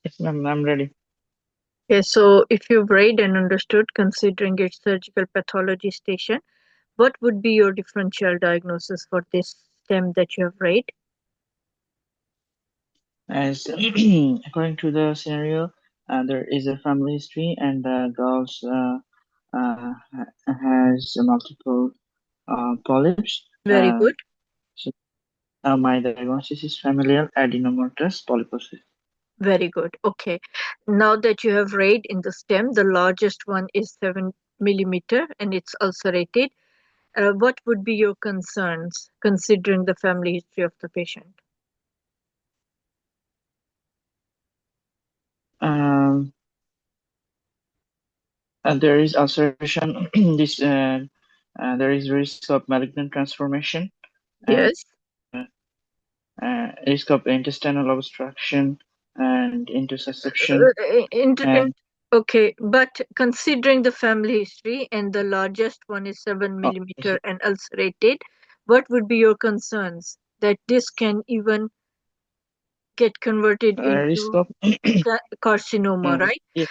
Yes, ma'am, I'm ready. Okay, so if you've read and understood, considering its surgical pathology station, what would be your differential diagnosis for this stem that you have read? As according to the scenario, there is a family history, and the girls has multiple polyps. Very good. So my diagnosis is familial adenomatous polyposis. Very good. Okay. Now that you have read in the stem, the largest one is 7 millimeter and it's ulcerated. What would be your concerns considering the family history of the patient? Um, there is ulceration. This there is risk of malignant transformation and Yes. risk of intestinal obstruction and intussusception and Okay, but considering the family history and the largest one is 7 oh, millimeter and ulcerated, what would be your concerns that this can even get converted risk into of carcinoma, right? yes,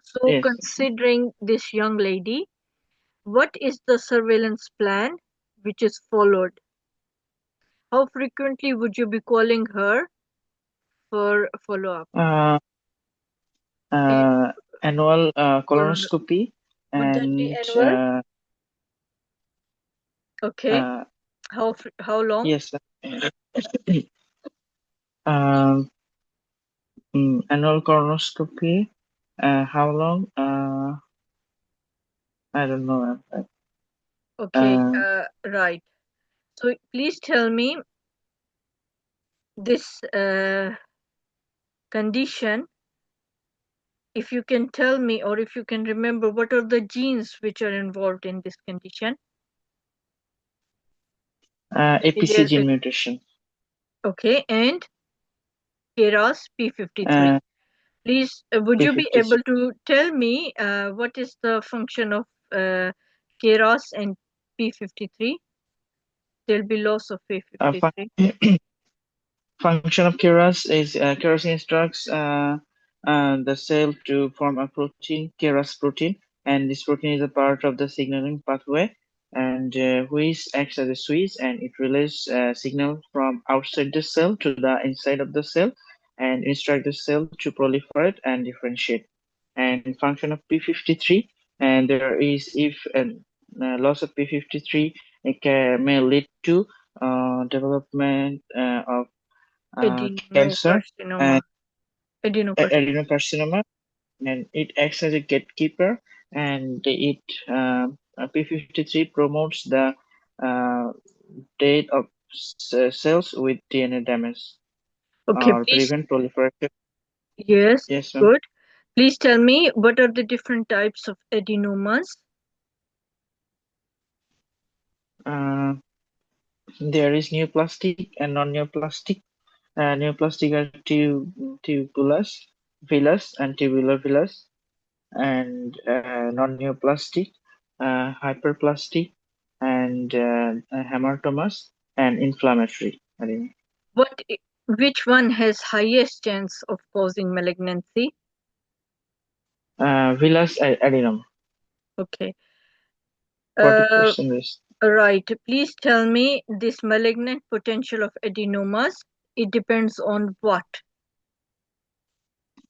So, yes. considering this young lady, what is the surveillance plan which is followed? How frequently would you be calling her for follow-up? Uh, And Annual colon- colonoscopy would that be and annual? Okay. uh, How long? yes. um, Annual colonoscopy. How long? I don't know. Okay, Uh, right. So please tell me this condition, if you can tell me or if you can remember what are the genes which are involved in this condition. APC Allele- gene mutation. Okay, and KRAS P53. Uh, Please, would you be P53. able to tell me what is the function of KRAS and P53? There'll be loss of Fun P53. function of KRAS is KRAS instructs the cell to form a protein, KRAS protein, and this protein is a part of the signaling pathway, and which acts as a switch, and it relays signal from outside the cell to the inside of the cell, and instruct the cell to proliferate and differentiate. And function of P53, and there is if loss of P53 may lead to development of cancer Adenocarcinoma. and Adenocarcinoma. adenocarcinoma, and it acts as a gatekeeper, and it P53 promotes the uh, death of cells with DNA damage Okay, or please. prevent proliferation. Yes, Yes, ma'am. good. Please tell me what are the different types of adenomas? Uh, there is neoplastic and non-neoplastic. Neoplastic are tubulous, villus, and tubular villus, and non-neoplastic, hyperplastic, and hamartomas, and inflammatory. What, which one has highest chance of causing malignancy? Villus adenoma, Okay. Uh, 40% risk. right. Please tell me this malignant potential of adenomas. It depends on what?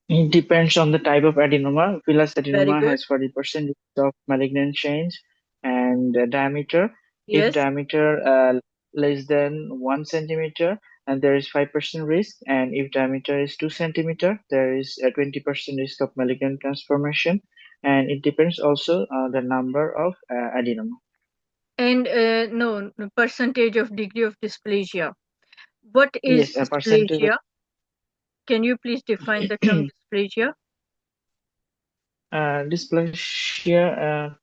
It depends on the type of adenoma. Villus Very adenoma good. has 40% risk of malignant change, and diameter. If Yes. diameter less than 1 centimeter, and there is 5% risk, and if diameter is 2 centimeter, there is a 20% risk of malignant transformation, and it depends also the number of adenoma. And no, percentage of degree of dysplasia. What is Yes, a percentage of dysplasia? Can you please define the term dysplasia? dysplasia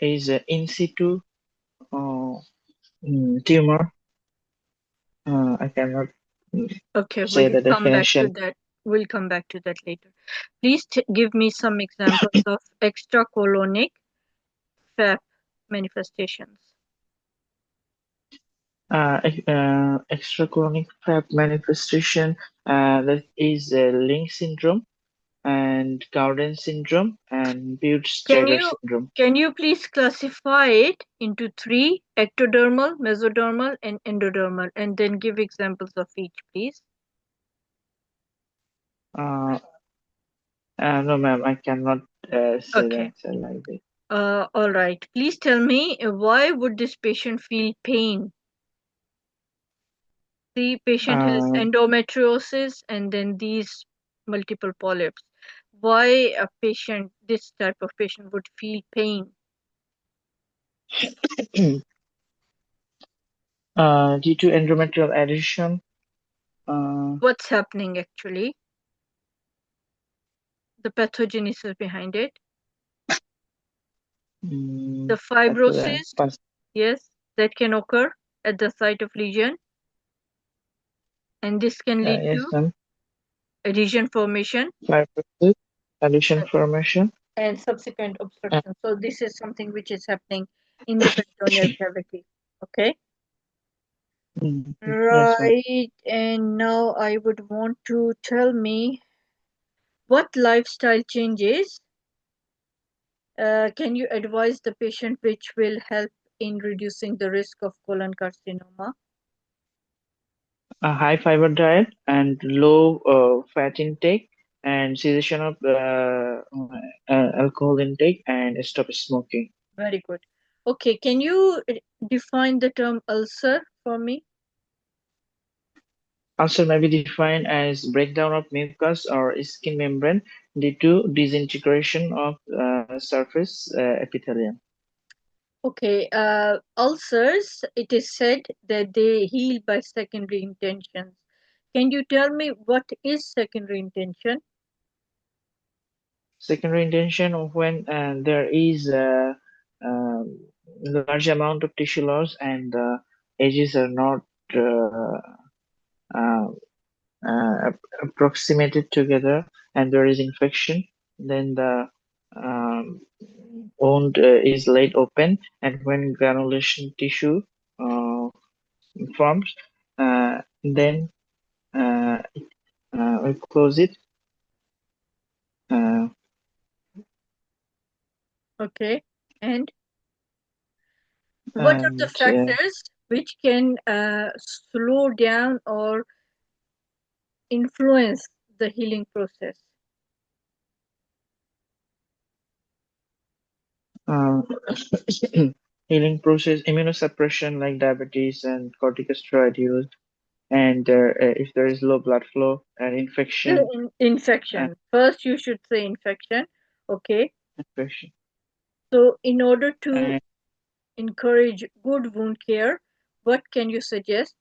is in situ uh, tumor. I cannot Okay, say the come back to definition. that. We'll come back to that later. Please give me some examples of extracolonic FAP manifestations. Extracolonic FAP manifestation, that is Link syndrome and Cowden syndrome and Peutz-Jeghers syndrome. Can you please classify it into three: ectodermal, mesodermal, and endodermal, and then give examples of each, please? No, ma'am, I cannot say the Okay. answer like this. All right. Please tell me, why would this patient feel pain? The patient has endometriosis and then these multiple polyps. Why this type of patient would feel pain? Due to endometrial adhesion. What's happening actually? The pathogenesis behind it. The fibrosis, yes, that can occur at the site of lesion, and this can lead to adhesion formation, fibrosis, adhesion formation, and subsequent obstruction. So this is something which is happening in the peritoneal cavity. Okay. Right. And now I would want to tell me what lifestyle changes can you advise the patient which will help in reducing the risk of colon carcinoma? A high fiber diet and low fat intake and cessation of alcohol intake and stop smoking. Very good. Okay, can you define the term ulcer for me? Ulcer may be defined as breakdown of mucus or skin membrane due to disintegration of surface epithelium. Okay, ulcers, it is said that they heal by secondary intentions. Can you tell me what is secondary intention? Secondary intention of when there is a large amount of tissue loss and the edges are not uh, approximated together and there is infection, then the wound is laid open, and when granulation tissue forms, then we close it. Okay, and what are the factors which can slow down or influence the healing process? Healing process, immunosuppression like diabetes and corticosteroid use, and if there is low blood flow and infection. Infection. First, you should say infection. Okay. Infection. So, in order to And, encourage good wound care, what can you suggest?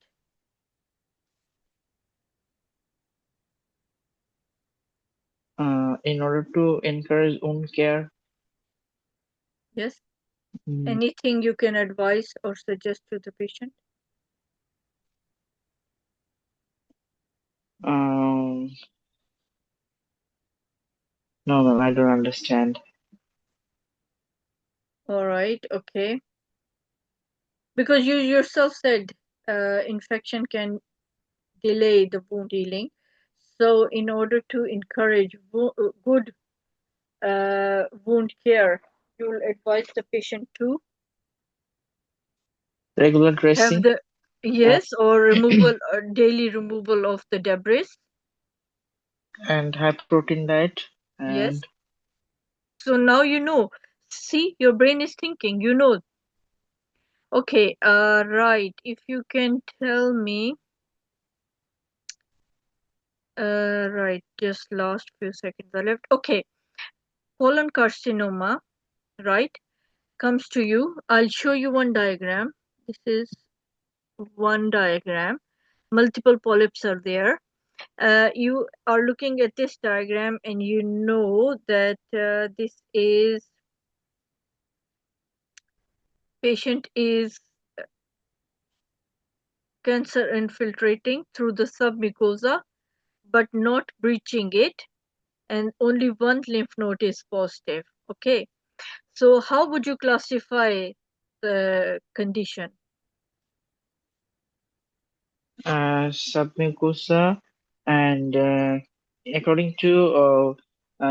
in order to encourage wound care, Yes. Anything you can advise or suggest to the patient? No, ma'am, I don't understand. All right. Okay. Because you yourself said infection can delay the wound healing. So, in order to encourage good wound care, you will advise the patient to Regular have dressing. the yes, or removal or daily removal of the debris. And high protein diet. Yes. And So now you know. See, your brain is thinking. You know. Okay. Right. If you can tell me. Right. Just last few seconds are left. Okay. Colon carcinoma. Right. Comes to you. I'll show you one diagram. This is one diagram. Multiple polyps are there. You are looking at this diagram and you know that this is patient is cancer infiltrating through the submucosa but not breaching it, and only one lymph node is positive. Okay, so how would you classify the condition? submucosa, and according to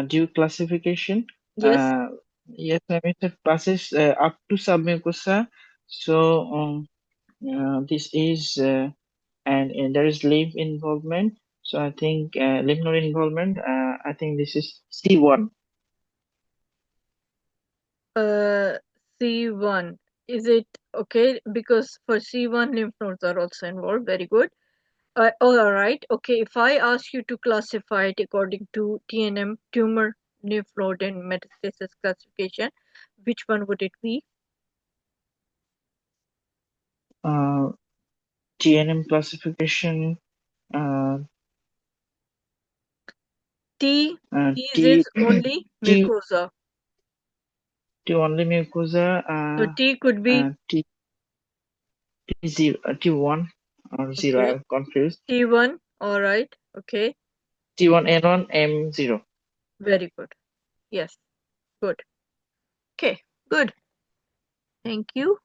due classification, Yes. yes, it passes up to submucosa. So this is and there is lymph involvement. So I think lymph node involvement. I think this is C1. C1. Is it okay? Because for C1, lymph nodes are also involved. Very good. All right. Okay. If I ask you to classify it according to TNM, tumor, lymph node, and metastasis classification, which one would it be? TNM classification. Uh, T T is only T mucosa. T only mucosa. So T could be T0, T1 or 0. okay. I'm confused. T1. All right. Okay. T1 N1 M0. Very good. Yes. Good. Okay. Good. Thank you.